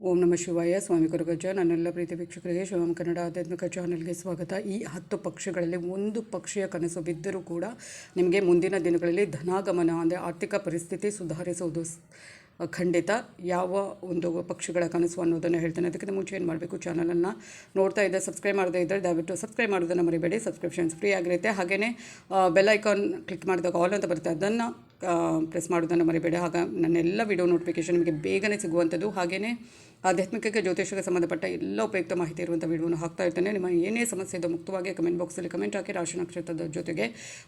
ಓಂ ನಮಃ ಶಿವಾಯ. ಸ್ವಾಮಿ ಗುರುಗಜ. ನನ್ನೆಲ್ಲ ಪ್ರೀತಿ ವೀಕ್ಷಕರಿಗೆ ಶಿವಂ ಕನ್ನಡ ಆಧ್ಯಾತ್ಮಿಕ ಚಾನಲ್ಗೆ ಸ್ವಾಗತ. ಈ 10 ಪಕ್ಷಿಗಳಲ್ಲಿ ಒಂದು ಪಕ್ಷಿಯ ಕನಸು ಬಿದ್ದರೂ ಕೂಡ ನಿಮಗೆ ಮುಂದಿನ ದಿನಗಳಲ್ಲಿ ಧನಾಗಮನ ಅಂದರೆ ಆರ್ಥಿಕ ಪರಿಸ್ಥಿತಿ ಸುಧಾರಿಸುವುದು ಖಂಡಿತ. ಯಾವ ಒಂದು ಪಕ್ಷಿಗಳ ಕನಸು ಅನ್ನೋದನ್ನು ಹೇಳ್ತೇನೆ. ಅದಕ್ಕಿಂತ ಮುಂಚೆ ಏನು ಮಾಡಬೇಕು, ಚಾನಲನ್ನು ನೋಡ್ತಾ ಇದ್ದರೆ ಸಬ್ಸ್ಕ್ರೈಬ್ ಮಾಡದೇ ಇದ್ದರೆ ದಯವಿಟ್ಟು ಸಬ್ಸ್ಕ್ರೈಬ್ ಮಾಡೋದನ್ನು ಮರಿಬೇಡಿ. ಸಬ್ಸ್ಕ್ರಿಪ್ಷನ್ಸ್ ಫ್ರೀ ಆಗಿರುತ್ತೆ. ಹಾಗೆಯೇ ಬೆಲ್ ಐಕಾನ್ ಕ್ಲಿಕ್ ಮಾಡಿದಾಗ ಆಲ್ ಅಂತ ಬರುತ್ತೆ, ಅದನ್ನು ಪ್ರೆಸ್ ಮಾಡೋದನ್ನು ಮರಿಬೇಡಿ. ಆಗ ನನ್ನೆಲ್ಲ ವಿಡಿಯೋ ನೋಟಿಫಿಕೇಷನ್ ನಿಮಗೆ ಬೇಗನೆ ಸಿಗುವಂಥದ್ದು. ಹಾಗೆಯೇ ಆಧ್ಯಾತ್ಮಿಕಕ್ಕೆ ಜ್ಯೋತಿಷಕ್ಕೆ ಸಂಬಂಧಪಟ್ಟ ಎಲ್ಲ ಉಪಯುಕ್ತ ಮಾಹಿತಿ ಇರುವಂಥ ವಿಡಿಯೋನ ಹಾಕ್ತಾ ಇರ್ತೇನೆ. ನಿಮ್ಮ ಏನೇ ಸಮಸ್ಯೆ ಇದೆ ಮುಕ್ತವಾಗಿ ಕಮೆಂಟ್ ಬಾಕ್ಸಲ್ಲಿ ಕಮೆಂಟ್ ಹಾಕಿ. ರಾಶಿ ನಕ್ಷತ್ರದ ಜೊತೆಗೆ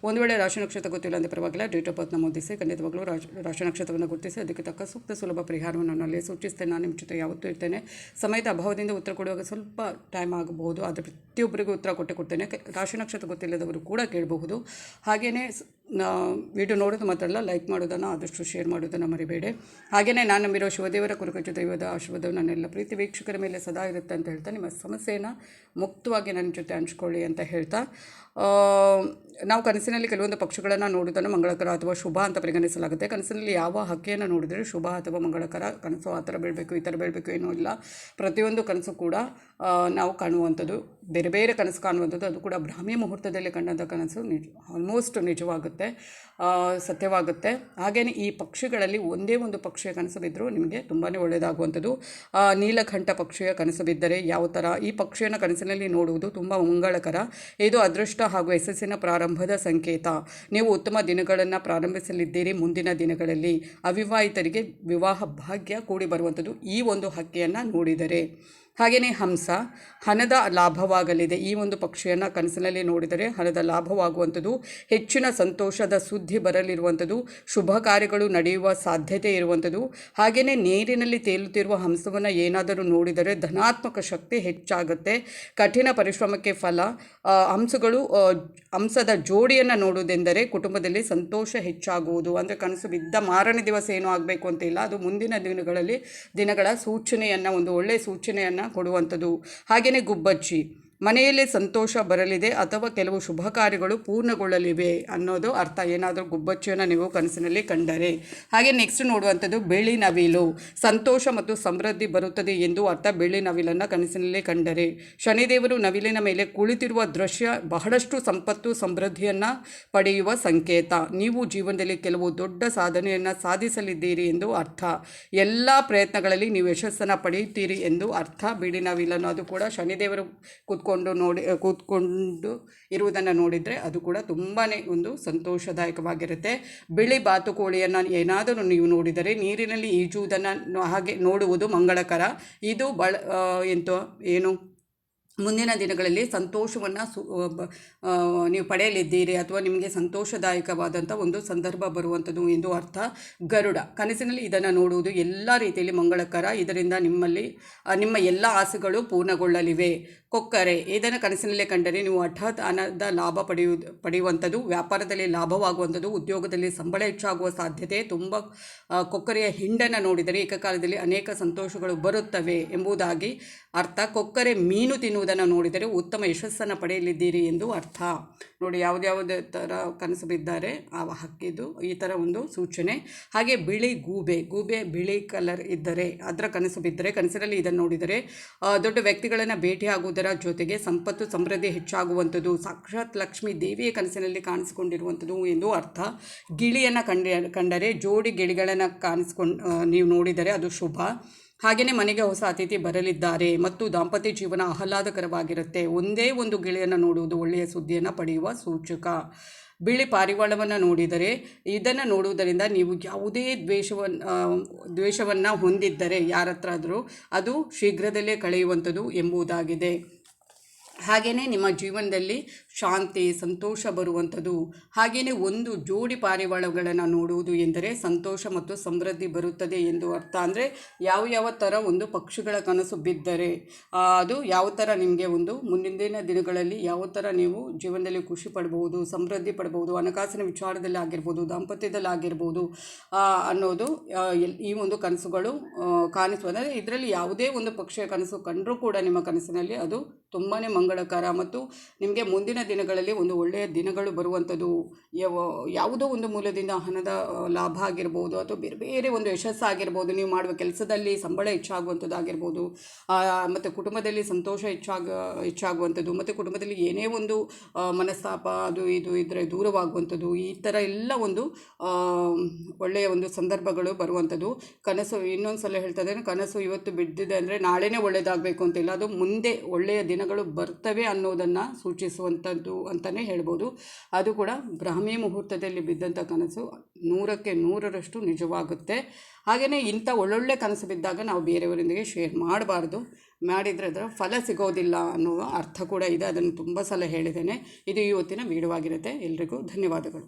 ಒಂದು ವೇಳೆ ರಾಶಿ ನಕ್ಷತ್ರ ಗೊತ್ತಿಲ್ಲ ಅಂದರೆ ಪರವಾಗಿಲ್ಲ, ಡೇಟ್ ಆಫ್ ಬರ್ತ್ ನಮೂದಿಸಿ. ಖಂಡಿತವಾಗಲೂ ರಾಶಿ ನಕ್ಷತ್ರವನ್ನು ಗುರುತಿಸಿ ಅದಕ್ಕೆ ತಕ್ಕ ಸೂಕ್ತ ಸುಲಭ ಪರಿಹಾರವನ್ನು ನಾನು ಅಲ್ಲಿ ಸೂಚಿಸ್ತೇನೆ. ನಾನು ನಿಮ್ಮ ಜೊತೆ ಯಾವತ್ತೂ ಇರ್ತೇನೆ. ಸಮಯದ ಅಭಾವದಿಂದ ಉತ್ತರ ಕೊಡುವಾಗ ಸ್ವಲ್ಪ ಟೈಮ್ ಆಗಬಹುದು, ಆದರೆ ಪ್ರತಿಯೊಬ್ಬರಿಗೂ ಉತ್ತರ ಕೊಡ್ತೇನೆ. ರಾಶಿ ನಕ್ಷತ್ರ ಗೊತ್ತಿಲ್ಲದವರು ಕೂಡ ಕೇಳಬಹುದು. ಹಾಗೆಯೇ ವಿಡಿಯೋ ನೋಡೋದು ಮಾತ್ರ ಅಲ್ಲ, ಲೈಕ್ ಮಾಡೋದನ್ನು ಆದಷ್ಟು ಶೇರ್ ಮಾಡೋದನ್ನು ಮರಿಬೇಡಿ. ಹಾಗೆಯೇ ನಾನು ನಂಬಿರೋ ಶಿವದೇವರ ಕುರುಕಚ್ಚು ದೈವದ ಆಶೀರ್ವಾದವು ನನ್ನೆಲ್ಲ ಪ್ರೀತಿ ವೀಕ್ಷಕರ ಮೇಲೆ ಸದಾ ಇರುತ್ತೆ ಅಂತ ಹೇಳ್ತಾ, ನಿಮ್ಮ ಸಮಸ್ಯೆಯನ್ನು ಮುಕ್ತವಾಗಿ ನನ್ನ ಜೊತೆ ಹಂಚ್ಕೊಳ್ಳಿ ಅಂತ ಹೇಳ್ತಾ, ನಾವು ಕನಸಿನಲ್ಲಿ ಕೆಲವೊಂದು ಪಕ್ಷಿಗಳನ್ನು ನೋಡುವುದನ್ನು ಮಂಗಳಕರ ಅಥವಾ ಶುಭ ಅಂತ ಪರಿಗಣಿಸಲಾಗುತ್ತೆ. ಕನಸಿನಲ್ಲಿ ಯಾವ ಹಕ್ಕಿಯನ್ನು ನೋಡಿದರೆ ಶುಭ ಅಥವಾ ಮಂಗಳಕರ ಕನಸು ಆ ಥರ ಬೀಳಬೇಕು ಈ ಥರ ಬೀಳಬೇಕು ಏನೂ ಇಲ್ಲ. ಪ್ರತಿಯೊಂದು ಕನಸು ಕೂಡ ನಾವು ಕಾಣುವಂಥದ್ದು ಬೇರೆ ಬೇರೆ ಕನಸು ಕಾಣುವಂಥದ್ದು, ಅದು ಕೂಡ ಬ್ರಾಹ್ಮಿ ಮುಹೂರ್ತದಲ್ಲಿ ಕಂಡಂಥ ಕನಸು ಆಲ್ಮೋಸ್ಟ್ ನಿಜವಾಗುತ್ತೆ, ಸತ್ಯವಾಗುತ್ತೆ. ಹಾಗೆಯೇ ಈ ಪಕ್ಷಿಗಳಲ್ಲಿ ಒಂದೇ ಒಂದು ಪಕ್ಷಿಯ ಕನಸು ಬಿದ್ದರೂ ನಿಮಗೆ ತುಂಬಾ ಒಳ್ಳೆಯದಾಗುವಂಥದ್ದು. ನೀಲಕಂಠ ಪಕ್ಷಿಯ ಕನಸು ಬಿದ್ದರೆ ಯಾವ ಥರ, ಈ ಪಕ್ಷಿಯನ್ನು ಕನಸಿನಲ್ಲಿ ನೋಡುವುದು ತುಂಬ ಮಂಗಳಕರ. ಇದು ಅದೃಷ್ಟ ಹಾಗೂ ಯಶಸ್ಸಿನ ಪ್ರಾರಂಭದ ಸಂಕೇತ. ನೀವು ಉತ್ತಮ ದಿನಗಳನ್ನು ಪ್ರಾರಂಭಿಸಲಿದ್ದೀರಿ. ಮುಂದಿನ ದಿನಗಳಲ್ಲಿ ಅವಿವಾಹಿತರಿಗೆ ವಿವಾಹ ಭಾಗ್ಯ ಕೂಡಿ ಬರುವಂಥದ್ದು ಈ ಒಂದು ಹಕ್ಕಿಯನ್ನು ನೋಡಿದರೆ. ಹಾಗೆಯೇ ಹಂಸ, ಹಣದ ಲಾಭವಾಗಲಿದೆ. ಈ ಒಂದು ಪಕ್ಷಿಯನ್ನು ಕನಸಿನಲ್ಲಿ ನೋಡಿದರೆ ಹಣದ ಲಾಭವಾಗುವಂಥದ್ದು, ಹೆಚ್ಚಿನ ಸಂತೋಷದ ಸುದ್ದಿ ಬರಲಿರುವಂಥದ್ದು, ಶುಭ ಕಾರ್ಯಗಳು ನಡೆಯುವ ಸಾಧ್ಯತೆ ಇರುವಂಥದ್ದು. ಹಾಗೆಯೇ ನೀರಿನಲ್ಲಿ ತೇಲುತ್ತಿರುವ ಹಂಸವನ್ನು ಏನಾದರೂ ನೋಡಿದರೆ ಧನಾತ್ಮಕ ಶಕ್ತಿ ಹೆಚ್ಚಾಗುತ್ತೆ, ಕಠಿಣ ಪರಿಶ್ರಮಕ್ಕೆ ಫಲ. ಹಂಸದ ಜೋಡಿಯನ್ನು ನೋಡುವುದೆಂದರೆ ಕುಟುಂಬದಲ್ಲಿ ಸಂತೋಷ ಹೆಚ್ಚಾಗುವುದು. ಅಂದರೆ ಕನಸು ಬಿದ್ದ ಮಾರನೇ ದಿವಸ ಏನೂ ಆಗಬೇಕು ಅಂತ ಇಲ್ಲ, ಅದು ಮುಂದಿನ ದಿನಗಳ ಸೂಚನೆಯನ್ನು, ಒಂದು ಒಳ್ಳೆಯ ಸೂಚನೆಯನ್ನು ಕೊಡುವಂಥದ್ದು. ಹಾಗೆಯೇ ಗುಬ್ಬಚ್ಚಿ, ಮನೆಯಲ್ಲಿ ಸಂತೋಷ ಬರಲಿದೆ ಅಥವಾ ಕೆಲವು ಶುಭ ಕಾರ್ಯಗಳು ಪೂರ್ಣಗೊಳ್ಳಲಿವೆ ಅನ್ನೋದು ಅರ್ಥ, ಏನಾದರೂ ಗುಬ್ಬಚ್ಚಿಯನ್ನು ನೀವು ಕನಸಿನಲ್ಲಿ ಕಂಡರೆ. ಹಾಗೆ ನೆಕ್ಸ್ಟ್ ನೋಡುವಂಥದ್ದು ಬೆಳ್ಳಿ ನವಿಲು, ಸಂತೋಷ ಮತ್ತು ಸಮೃದ್ಧಿ ಬರುತ್ತದೆ ಎಂದು ಅರ್ಥ. ಬೆಳ್ಳಿ ನವಿಲನ್ನು ಕನಸಿನಲ್ಲಿ ಕಂಡರೆ ಶನಿದೇವರು ನವಿಲಿನ ಮೇಲೆ ಕುಳಿತಿರುವ ದೃಶ್ಯ ಬಹಳಷ್ಟು ಸಂಪತ್ತು ಸಮೃದ್ಧಿಯನ್ನು ಪಡೆಯುವ ಸಂಕೇತ. ನೀವು ಜೀವನದಲ್ಲಿ ಕೆಲವು ದೊಡ್ಡ ಸಾಧನೆಯನ್ನು ಸಾಧಿಸಲಿದ್ದೀರಿ ಎಂದು ಅರ್ಥ. ಎಲ್ಲ ಪ್ರಯತ್ನಗಳಲ್ಲಿ ನೀವು ಯಶಸ್ಸನ್ನು ಪಡೆಯುತ್ತೀರಿ ಎಂದು ಅರ್ಥ. ಬೆಳ್ಳಿ ನವಿಲನ್ನು, ಅದು ಕೂಡ ಶನಿದೇವರು ಕೂತ್ಕೊಂಡು ಇರುವುದನ್ನು ನೋಡಿದರೆ ಅದು ಕೂಡ ತುಂಬಾ ಒಂದು ಸಂತೋಷದಾಯಕವಾಗಿರುತ್ತೆ. ಬಿಳಿ ಬಾತುಕೋಳಿಯನ್ನು ಏನಾದರೂ ನೀವು ನೋಡಿದರೆ ನೀರಿನಲ್ಲಿ ಈಜುವುದನ್ನು ಹಾಗೆ ನೋಡುವುದು ಮಂಗಳಕರ. ಇದು ಏನು ಮುಂದಿನ ದಿನಗಳಲ್ಲಿ ಸಂತೋಷವನ್ನು ನೀವು ಪಡೆಯಲಿದ್ದೀರಿ ಅಥವಾ ನಿಮಗೆ ಸಂತೋಷದಾಯಕವಾದಂಥ ಒಂದು ಸಂದರ್ಭ ಬರುವಂಥದ್ದು ಎಂದು ಅರ್ಥ. ಗರುಡ, ಕನಸಿನಲ್ಲಿ ಇದನ್ನು ನೋಡುವುದು ಎಲ್ಲ ರೀತಿಯಲ್ಲಿ ಮಂಗಳಕರ. ಇದರಿಂದ ನಿಮ್ಮ ಎಲ್ಲ ಆಸೆಗಳು ಪೂರ್ಣಗೊಳ್ಳಲಿವೆ. ಕೊಕ್ಕರೆ, ಇದನ್ನು ಕನಸಿನಲ್ಲೇ ಕಂಡರೆ ನೀವು ಹಠಾತ್ ಹಣದ ಲಾಭ ಪಡೆಯುವಂಥದ್ದು, ವ್ಯಾಪಾರದಲ್ಲಿ ಲಾಭವಾಗುವಂಥದ್ದು, ಉದ್ಯೋಗದಲ್ಲಿ ಸಂಬಳ ಹೆಚ್ಚಾಗುವ ಸಾಧ್ಯತೆ ತುಂಬ. ಕೊಕ್ಕರೆಯ ಹಿಂಡನ್ನು ನೋಡಿದರೆ ಏಕಕಾಲದಲ್ಲಿ ಅನೇಕ ಸಂತೋಷಗಳು ಬರುತ್ತವೆ ಎಂಬುದಾಗಿ ಅರ್ಥ. ಕೊಕ್ಕರೆ ಮೀನು ತಿನ್ನುವುದನ್ನು ನೋಡಿದರೆ ಉತ್ತಮ ಯಶಸ್ಸನ್ನು ಪಡೆಯಲಿದ್ದೀರಿ ಎಂದು ಅರ್ಥ. ನೋಡಿ, ಯಾವುದೇ ಥರ ಕನಸು ಬಿದ್ದಾರೆ ಆ ಹಕ್ಕಿದು ಈ ಥರ ಒಂದು ಸೂಚನೆ. ಹಾಗೆ ಬಿಳಿ ಗೂಬೆ ಬಿಳಿ ಕಲರ್ ಇದ್ದರೆ ಅದರ ಕನಸು ಬಿದ್ದರೆ ಕನಸಿನಲ್ಲಿ ಇದನ್ನು ನೋಡಿದರೆ ದೊಡ್ಡ ವ್ಯಕ್ತಿಗಳನ್ನು ಭೇಟಿಯಾಗುವುದರ ಜೊತೆಗೆ ಸಂಪತ್ತು ಸಮೃದ್ಧಿ ಹೆಚ್ಚಾಗುವಂಥದ್ದು, ಸಾಕ್ಷಾತ್ ಲಕ್ಷ್ಮೀ ದೇವಿಯ ಕನಸಿನಲ್ಲಿ ಕಾಣಿಸಿಕೊಂಡಿರುವಂಥದ್ದು ಎಂದು ಅರ್ಥ. ಗಿಳಿಯನ್ನು ಕಂಡರೆ ಜೋಡಿ ಗಿಳಿಗಳನ್ನು ನೀವು ನೋಡಿದರೆ ಅದು ಶುಭ. ಹಾಗೆಯೇ ಮನೆಗೆ ಹೊಸ ಅತಿಥಿ ಬರಲಿದ್ದಾರೆ ಮತ್ತು ದಾಂಪತ್ಯ ಜೀವನ ಆಹ್ಲಾದಕರವಾಗಿರುತ್ತೆ. ಒಂದೇ ಒಂದು ಗಿಳಿಯನ್ನು ನೋಡುವುದು ಒಳ್ಳೆಯ ಸುದ್ದಿಯನ್ನು ಪಡೆಯುವ ಸೂಚಕ. ಬಿಳಿ ಪಾರಿವಾಳವನ್ನು ನೋಡಿದರೆ ಇದನ್ನು ನೋಡುವುದರಿಂದ ನೀವು ಯಾವುದೇ ದ್ವೇಷವನ್ನು ಹೊಂದಿದ್ದರೆ ಯಾರ ಹತ್ರ ಆದರೂ ಅದು ಶೀಘ್ರದಲ್ಲೇ ಕಳೆಯುವಂಥದ್ದು ಎಂಬುದಾಗಿದೆ. ಹಾಗೆಯೇ ನಿಮ್ಮ ಜೀವನದಲ್ಲಿ ಶಾಂತಿ ಸಂತೋಷ ಬರುವಂಥದ್ದು. ಹಾಗೆಯೇ ಒಂದು ಜೋಡಿ ಪಾರಿವಾಳಗಳನ್ನು ನೋಡುವುದು ಎಂದರೆ ಸಂತೋಷ ಮತ್ತು ಸಮೃದ್ಧಿ ಬರುತ್ತದೆ ಎಂದು ಅರ್ಥ. ಅಂದರೆ ಯಾವ ಥರ ಒಂದು ಪಕ್ಷಿಗಳ ಕನಸು ಬಿದ್ದರೆ ಅದು ಯಾವ ಥರ ನಿಮಗೆ ಒಂದು ಮುಂದಿನ ದಿನಗಳಲ್ಲಿ ಯಾವ ಥರ ನೀವು ಜೀವನದಲ್ಲಿ ಖುಷಿ ಪಡ್ಬೋದು, ಸಮೃದ್ಧಿ ಪಡ್ಬೋದು, ಹಣಕಾಸಿನ ವಿಚಾರದಲ್ಲಿ ಆಗಿರ್ಬೋದು, ದಾಂಪತ್ಯದಲ್ಲಿ ಆಗಿರ್ಬೋದು ಅನ್ನೋದು ಈ ಒಂದು ಕನಸುಗಳು ಕಾಣಿಸುವ. ಅಂದರೆ ಇದರಲ್ಲಿ ಯಾವುದೇ ಒಂದು ಪಕ್ಷಿಯ ಕನಸು ಕಂಡರೂ ಕೂಡ ನಿಮ್ಮ ಕನಸಿನಲ್ಲಿ ಅದು ತುಂಬಾ ಮಂಗಳಕರ ಮತ್ತು ನಿಮಗೆ ಮುಂದಿನ ದಿನಗಳಲ್ಲಿ ಒಂದು ಒಳ್ಳೆಯ ದಿನಗಳು ಬರುವಂಥದ್ದು. ಯಾವುದೋ ಒಂದು ಮೂಲದಿಂದ ಹಣದ ಲಾಭ ಆಗಿರ್ಬೋದು ಅಥವಾ ಬೇರೆ ಬೇರೆ ಒಂದು ಯಶಸ್ಸಾಗಿರ್ಬೋದು, ನೀವು ಮಾಡುವ ಕೆಲಸದಲ್ಲಿ ಸಂಬಳ ಹೆಚ್ಚಾಗುವಂಥದ್ದಾಗಿರ್ಬೋದು, ಮತ್ತು ಕುಟುಂಬದಲ್ಲಿ ಸಂತೋಷ ಹೆಚ್ಚಾಗುವಂಥದ್ದು, ಮತ್ತು ಕುಟುಂಬದಲ್ಲಿ ಏನೇ ಒಂದು ಮನಸ್ತಾಪ ಅದು ಇದು ಇದ್ದರೆ ದೂರವಾಗುವಂಥದ್ದು, ಈ ಥರ ಎಲ್ಲ ಒಂದು ಒಳ್ಳೆಯ ಒಂದು ಸಂದರ್ಭಗಳು ಬರುವಂಥದ್ದು. ಕನಸು ಇನ್ನೊಂದು ಸಲ ಹೇಳ್ತಾ ಇದ್ದೇನೆ, ಕನಸು ಇವತ್ತು ಬಿದ್ದಿದೆ ಅಂದರೆ ನಾಳೆನೇ ಒಳ್ಳೆಯದಾಗಬೇಕು ಅಂತಿಲ್ಲ, ಅದು ಮುಂದೆ ಒಳ್ಳೆಯ ದಿನಗಳು ಬರ್ತವೆ ಅನ್ನೋದನ್ನು ಸೂಚಿಸುವಂಥದ್ದು ಅಂತಲೇ ಹೇಳ್ಬೋದು. ಅದು ಕೂಡ ಬ್ರಾಹ್ಮಿ ಮುಹೂರ್ತದಲ್ಲಿ ಬಿದ್ದಂಥ ಕನಸು 100ಕ್ಕೆ 100ರಷ್ಟು ನಿಜವಾಗುತ್ತೆ. ಹಾಗೆಯೇ ಇಂಥ ಒಳ್ಳೊಳ್ಳೆ ಕನಸು ಬಿದ್ದಾಗ ನಾವು ಬೇರೆಯವರೊಂದಿಗೆ ಶೇರ್ ಮಾಡಬಾರ್ದು, ಮಾಡಿದರೆ ಅದರ ಫಲ ಸಿಗೋದಿಲ್ಲ ಅನ್ನುವ ಅರ್ಥ ಕೂಡ ಇದೆ. ಅದನ್ನು ತುಂಬ ಸಲ ಹೇಳಿದ್ದೇನೆ. ಇದು ಇವತ್ತಿನ ವಿಡಿಯೋ ಆಗಿರುತ್ತೆ. ಎಲ್ರಿಗೂ ಧನ್ಯವಾದಗಳು.